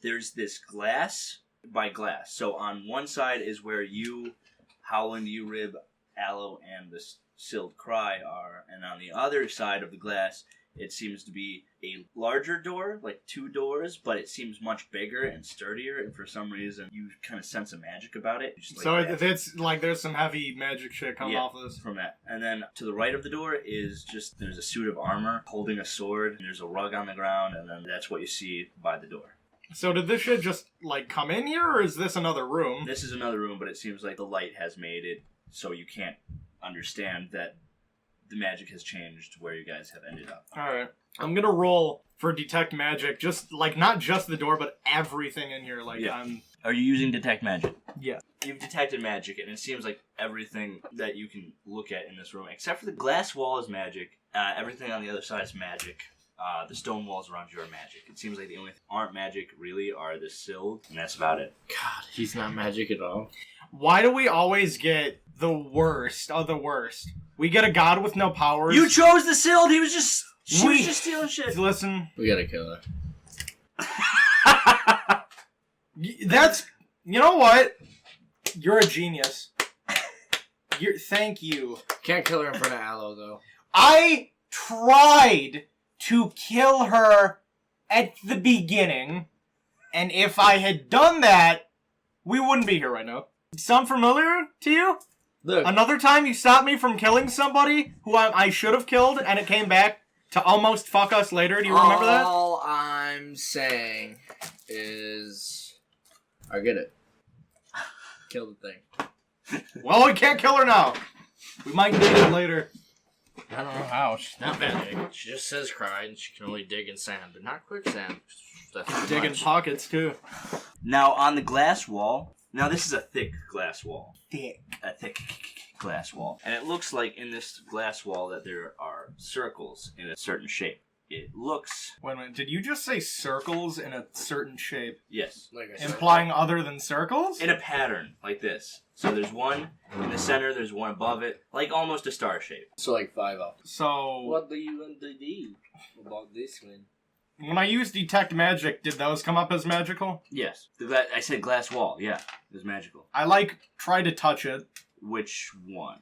There's this glass by glass. So on one side is where you, Howland, you, Rib, Aloe, and the Sild Cry are, and on the other side of the glass, it seems to be a larger door, like 2 doors, but it seems much bigger and sturdier, and for some reason, you kind of sense a magic about it. Just so it's like there's some heavy magic shit coming off of this. From that. And then to the right of the door is there's a suit of armor holding a sword, and there's a rug on the ground, and then that's what you see by the door. So did this shit just, like, come in here, or is this another room? This is another room, but it seems like the light has made it so you can't understand that the magic has changed where you guys have ended up. Alright. I'm gonna roll for detect magic, just, like, not just the door, but everything in here. Like, Yeah. Are you using detect magic? Yeah. You've detected magic, and it seems like everything that you can look at in this room, except for the glass wall is magic, everything on the other side is magic. The stone walls around you are magic. It seems like the only thing aren't magic really are the sill, and that's about it. God, he's not magic at all. Why do we always get the worst of the worst? We get a god with no powers. You chose the sill. He was just was just stealing shit. Listen, We gotta kill her. that's, you know what? You're a genius. Thank you. Can't kill her in front of Aloe, though. I tried to kill her at the beginning, and if I had done that, we wouldn't be here right now. Sound familiar to you? Look, Another time you stopped me from killing somebody who I should have killed, and it came back to almost fuck us later. Do you remember that? all I'm saying is... I get it. Kill the thing. Well, we can't kill her now. We might need it later. I don't know how. She's not magic. She just says cry, and she can only dig in sand, but not quicksand. That's too Dig in much. pockets, too. Now, on the glass wall, now this is a thick glass wall. Thick. A thick glass wall. And it looks like in this glass wall that there are circles in a certain shape. It looks... Wait a minute, did you just say circles in a certain shape? Yes. Like I said. Implying other than circles? In a pattern, like this. So there's one in the center, there's one above it, like almost a star shape. So like 5 up. So, What do you want to do about this one? when I used detect magic, did those come up as magical? Yes. I said glass wall, yeah. It was magical. I, try to touch it. Which one?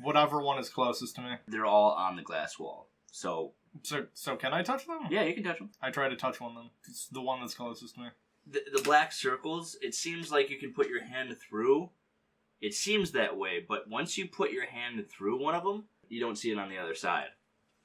Whatever one is closest to me. They're all on the glass wall. So, So can I touch them? yeah, you can touch them. I try to touch one then. It's the one that's closest to me. The black circles, it seems like you can put your hand through. It seems that way, but once you put your hand through one of them, you don't see it on the other side.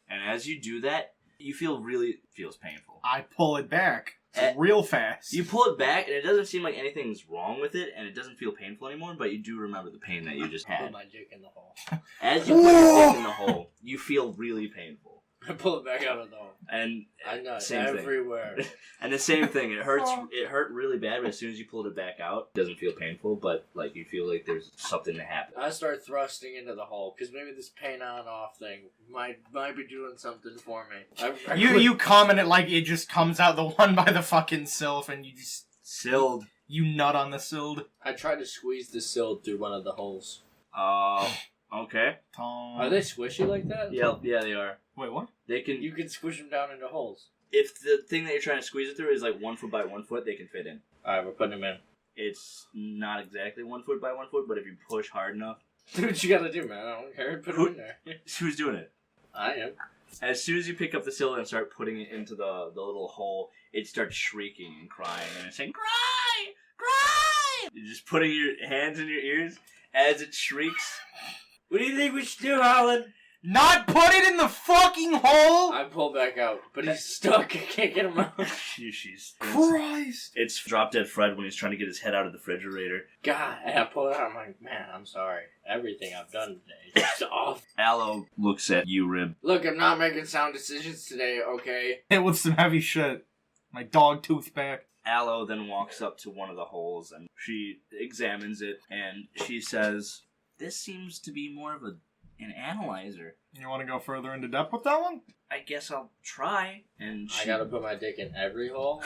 And as you do that, you feels painful. I pull it back Eh, real fast. You pull it back, and it doesn't seem like anything's wrong with it, and it doesn't feel painful anymore, but you do remember the pain that you just Put had. my dick in the hole. As you put your dick in the hole, you feel really painful. I pull it back out of the hole. And I know, same thing. everywhere. And the same thing, it hurts. It hurt really bad, but as soon as you pulled it back out, it doesn't feel painful, but like you feel like there's something to happen. I start thrusting into the hole, because maybe this pain on and off thing might be doing something for me. You comment it like it just comes out the one by the fucking sylph and you just... Silled. You nut on the sild. I tried to squeeze the sill through one of the holes. Okay. Are they squishy like that? Yeah, they are. Wait, what? They can. You can squish them down into holes. If the thing that you're trying to squeeze it through is like 1 foot by 1 foot, they can fit in. Alright, we're putting them in. It's not exactly 1 foot by 1 foot, but if you push hard enough, Do what you gotta do, man. I don't care. Put them in there. who's doing it? I am. As soon as you pick up the cylinder and start putting it into the little hole, it starts shrieking and crying and it's saying, "Cry! Cry!" You're just putting your hands in your ears as it shrieks. What do you think we should do, Howland? Not put it in the fucking hole? I pull back out, but he's stuck. I can't get him out. Christ. It's Drop Dead Fred when he's trying to get his head out of the refrigerator. God, I pull it out. I'm like, man, I'm sorry. Everything I've done today is just off. Aloe looks at you, Rib. Look, I'm not making sound decisions today, okay? Hit with some heavy shit. My dog tooth back. Aloe then walks up to one of the holes and she examines it and she says, "This seems to be more of an analyzer. You want to go further into depth with that one? I guess I'll try." And I gotta put my dick in every hole?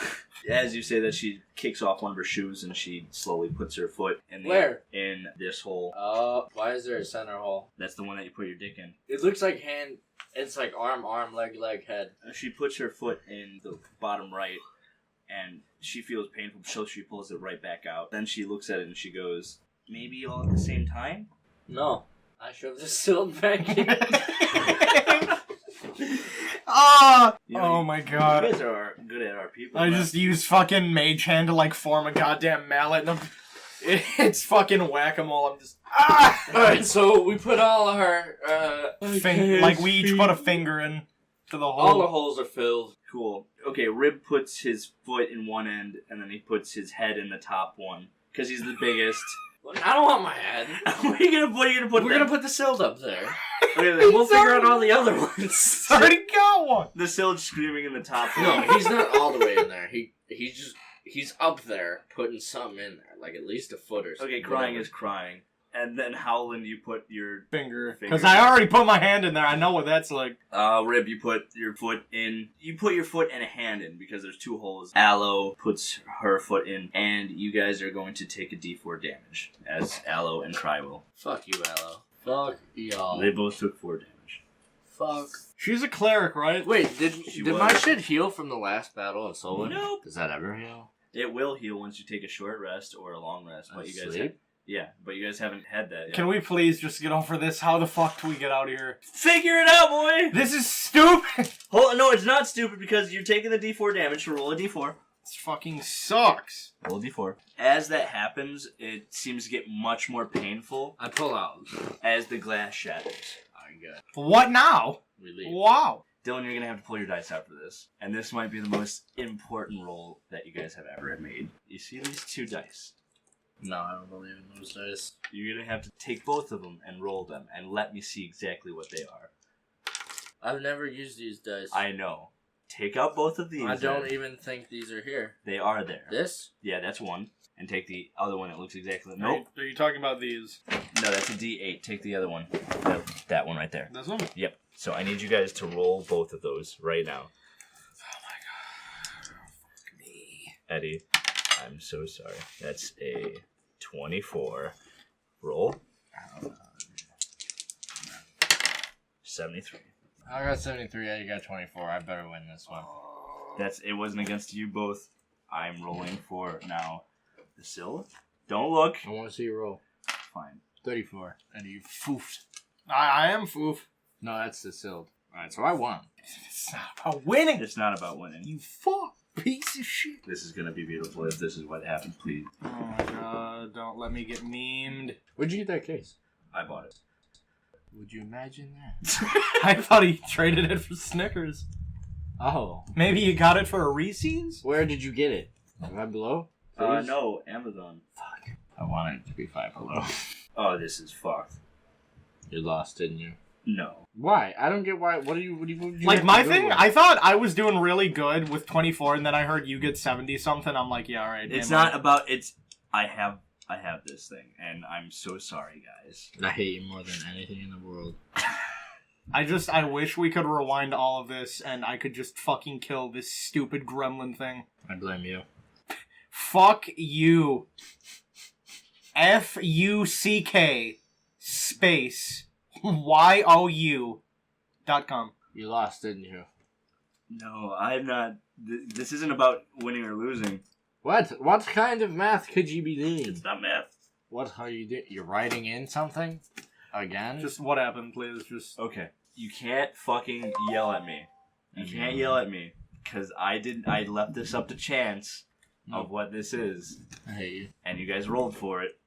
as you say that, she kicks off one of her shoes and she slowly puts her foot in Where? In this hole. Why is there a center hole? That's the one that you put your dick in. It looks like hand. It's like arm, leg, head. She puts her foot in the bottom right and she feels painful, so she pulls it right back out. Then she looks at it and she goes, "Maybe all at the same time?" No. I shoved the silt back in. Oh my god. You guys are good at our people. I man. just used fucking mage hand to form a goddamn mallet and it's fucking whack-a-mole. I'm just Alright, so we put all our, we each put a finger in to the hole. all the holes are filled. Cool. Okay, Rib puts his foot in one end, and then he puts his head in the top one, because he's the biggest. I don't want my head. What are you gonna put? We're gonna put the silt up there. We'll figure out all the other ones. Already got one. The Sild's screaming in the top. No, he's not all the way in there. He's up there putting something in there, like at least a foot or something. Okay, crying is crying. And then Howland, you put your finger. Because I already put my hand in there. I know what that's like. Rib, you put your foot in. You put your foot and a hand in because there's 2 holes. Aloe puts her foot in, and you guys are going to take a D4 damage as Aloe and Cry will. Fuck you, Aloe. Fuck y'all. They both took 4 damage. Fuck. She's a cleric, right? Wait, did my shit heal from the last battle of Soulwood? Nope. Does that ever heal? It will heal once you take a short rest or a long rest, but you guys sleep? but you guys haven't had that yet. Can we please just get over this? How the fuck do we get out of here? Figure it out, boy! This is stupid! No, it's not stupid because you're taking the D4 damage, so roll a D4. This fucking sucks. Roll a D4. As that happens, it seems to get much more painful I pull out. as the glass shatters. I get. What now? We leave. Wow. Dylan, you're going to have to pull your dice out for this. And this might be the most important roll that you guys have ever made. You see these 2 dice? No, I don't believe in those dice. You're going to have to take both of them and roll them and let me see exactly what they are. I've never used these dice. I know. Take out both of these. I don't even think these are here. They are there. This? Yeah, that's one. And take the other one that looks exactly... Nope. Are you talking about these? No, that's a D8. Take the other one. That one right there. This one? Yep. So I need you guys to roll both of those right now. Oh my god. Fuck me. Eddie, I'm so sorry. That's a 24. Roll. 73. I got 73, yeah, you got 24. I better win this one. It wasn't against you both. I'm rolling for now the Sill. Don't look. I want to see you roll. Fine. 34. And you foofed. I am foof. No, that's the Sild. Alright, so I won. It's not about winning. It's not about winning. You fuck piece of shit. This is gonna be beautiful if this is what happened, please. Oh my god, don't let me get memed. Where'd you get that case? I bought it. Would you imagine that? I thought he traded it for Snickers. Oh. Maybe you got it for a Reese's? Where did you get it? Five Below? No, Amazon. Fuck. I wanted it to be Five Below. Oh, this is fucked. You lost, didn't you? No. Why? I don't get why. What do you like, have my to go thing, with? I thought I was doing really good with 24, and then I heard you get 70-something. I'm like, yeah, alright. It's not about... I have this thing, and I'm so sorry, guys. I hate you more than anything in the world. I wish we could rewind all of this, and I could just fucking kill this stupid gremlin thing. I blame you. Fuck you. FUCK space YOU.com. You lost, didn't you? No, I'm not... This isn't about winning or losing. What? What kind of math could you be doing? It's not math. What are you doing? You're writing in something? Again? Just what happened, please? Just... Okay. You can't fucking yell at me. You can't yell at me. Because I left this up to chance of what this is. I hate you. And you guys rolled for it.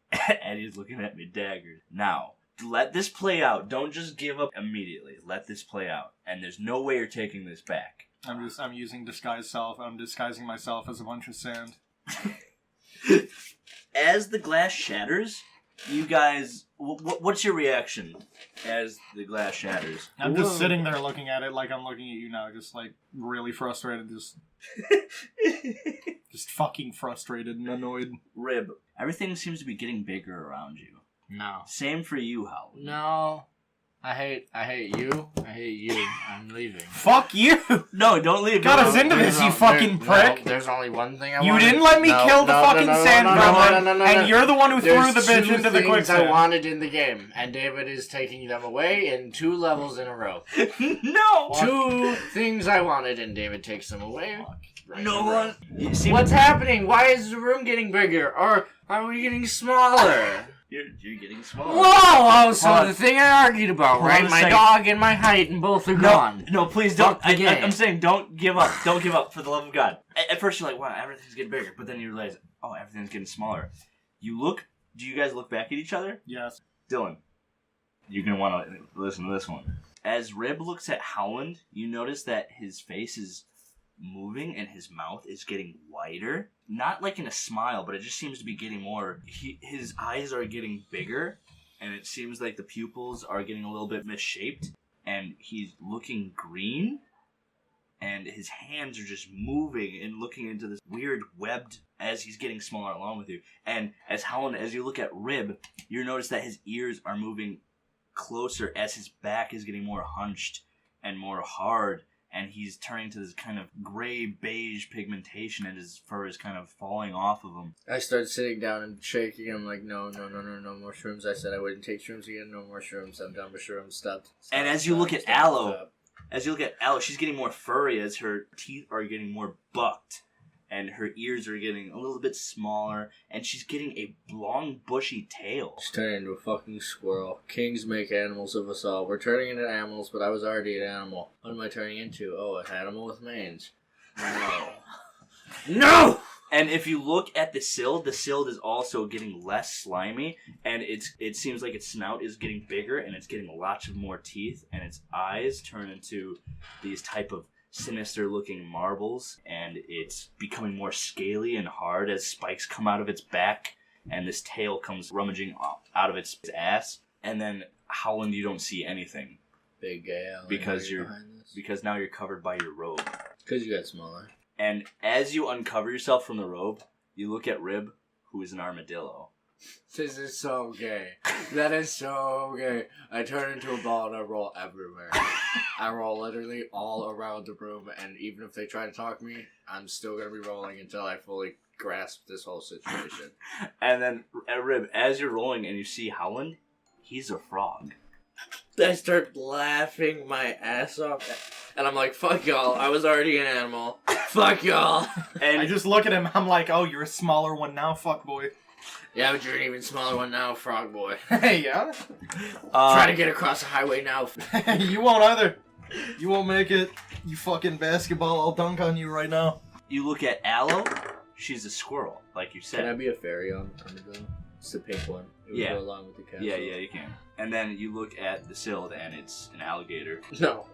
Eddie's looking at me daggered. Now, let this play out. Don't just give up immediately. Let this play out. And there's no way you're taking this back. I'm using disguise self. I'm disguising myself as a bunch of sand. As the glass shatters, you guys... What's your reaction as the glass shatters? I'm just sitting there looking at it like I'm looking at you now, just like really frustrated, just fucking frustrated and annoyed. Rib, everything seems to be getting bigger around you. No. Same for you, Howland. No. I hate you. I hate you. I'm leaving. Fuck you! No, don't leave. Got us into this, you fucking prick! No, there's only one thing I You wanted. didn't let me kill the fucking sand gremlin, and you're the one who threw the bitch into the There's two quicksand. things I wanted in the game, and David is taking them away in 2 levels in a row. No! 2 things I wanted, and David takes them away. No one... What's happening? Why is the room getting bigger? Or are we getting smaller? You're getting smaller. Whoa! So the thing I argued about, Hold right? on a My second. dog and my height, and both are gone. No, please don't. Fuck the game. I'm saying don't give up. Don't give up, for the love of God. At first you're like, wow, everything's getting bigger. But then you realize, oh, everything's getting smaller. Do you guys look back at each other? Yes. Dylan, you're going to want to listen to this one. As Rib looks at Howland, you notice that his face is moving and his mouth is getting wider. Not like in a smile, but it just seems to be getting more... His eyes are getting bigger, and it seems like the pupils are getting a little bit misshaped, and he's looking green, and his hands are just moving and looking into this weird webbed as he's getting smaller along with you. And as Howland, as you look at Rib, you notice that his ears are moving closer as his back is getting more hunched and more hard, and he's turning to this kind of gray beige pigmentation, and his fur is kind of falling off of him. I start sitting down and shaking. I'm like, no more shrooms. I said I wouldn't take shrooms again. No more shrooms. I'm done with shrooms. Stop. And as you look at Aloe, she's getting more furry as her teeth are getting more bucked, and her ears are getting a little bit smaller, and she's getting a long, bushy tail. She's turning into a fucking squirrel. Kings make animals of us all. We're turning into animals, but I was already an animal. What am I turning into? Oh, an animal with mange. No. No! And if you look at the Sild is also getting less slimy, and it seems like its snout is getting bigger, and it's getting lots of more teeth, and its eyes turn into these type of sinister-looking marbles, and it's becoming more scaly and hard as spikes come out of its back, and this tail comes rummaging out of its ass. And then Howland, you don't see anything. Big gal. Because now you're covered by your robe. Because you got smaller. And as you uncover yourself from the robe, you look at Rib, who is an armadillo. This is so gay. That is so gay. I turn into a ball and I roll everywhere. I roll literally all around the room, and even if they try to talk me, I'm still going to be rolling until I fully grasp this whole situation. And then, Rib, as you're rolling and you see Howland, he's a frog. I start laughing my ass off, and I'm like, fuck y'all, I was already an animal. Fuck y'all. And I just look at him, I'm like, oh, you're a smaller one now, fuck boy. Yeah, but you're an even smaller one now, frog boy. Hey, yeah? Try to get across the highway now. You won't either. You won't make it. You fucking basketball, I'll dunk on you right now. You look at Aloe, she's a squirrel, like you said. Can I be a fairy on the bill? It's the pink one. It would go along with the castle. Yeah, you can. And then you look at the Sild, and it's an alligator. No.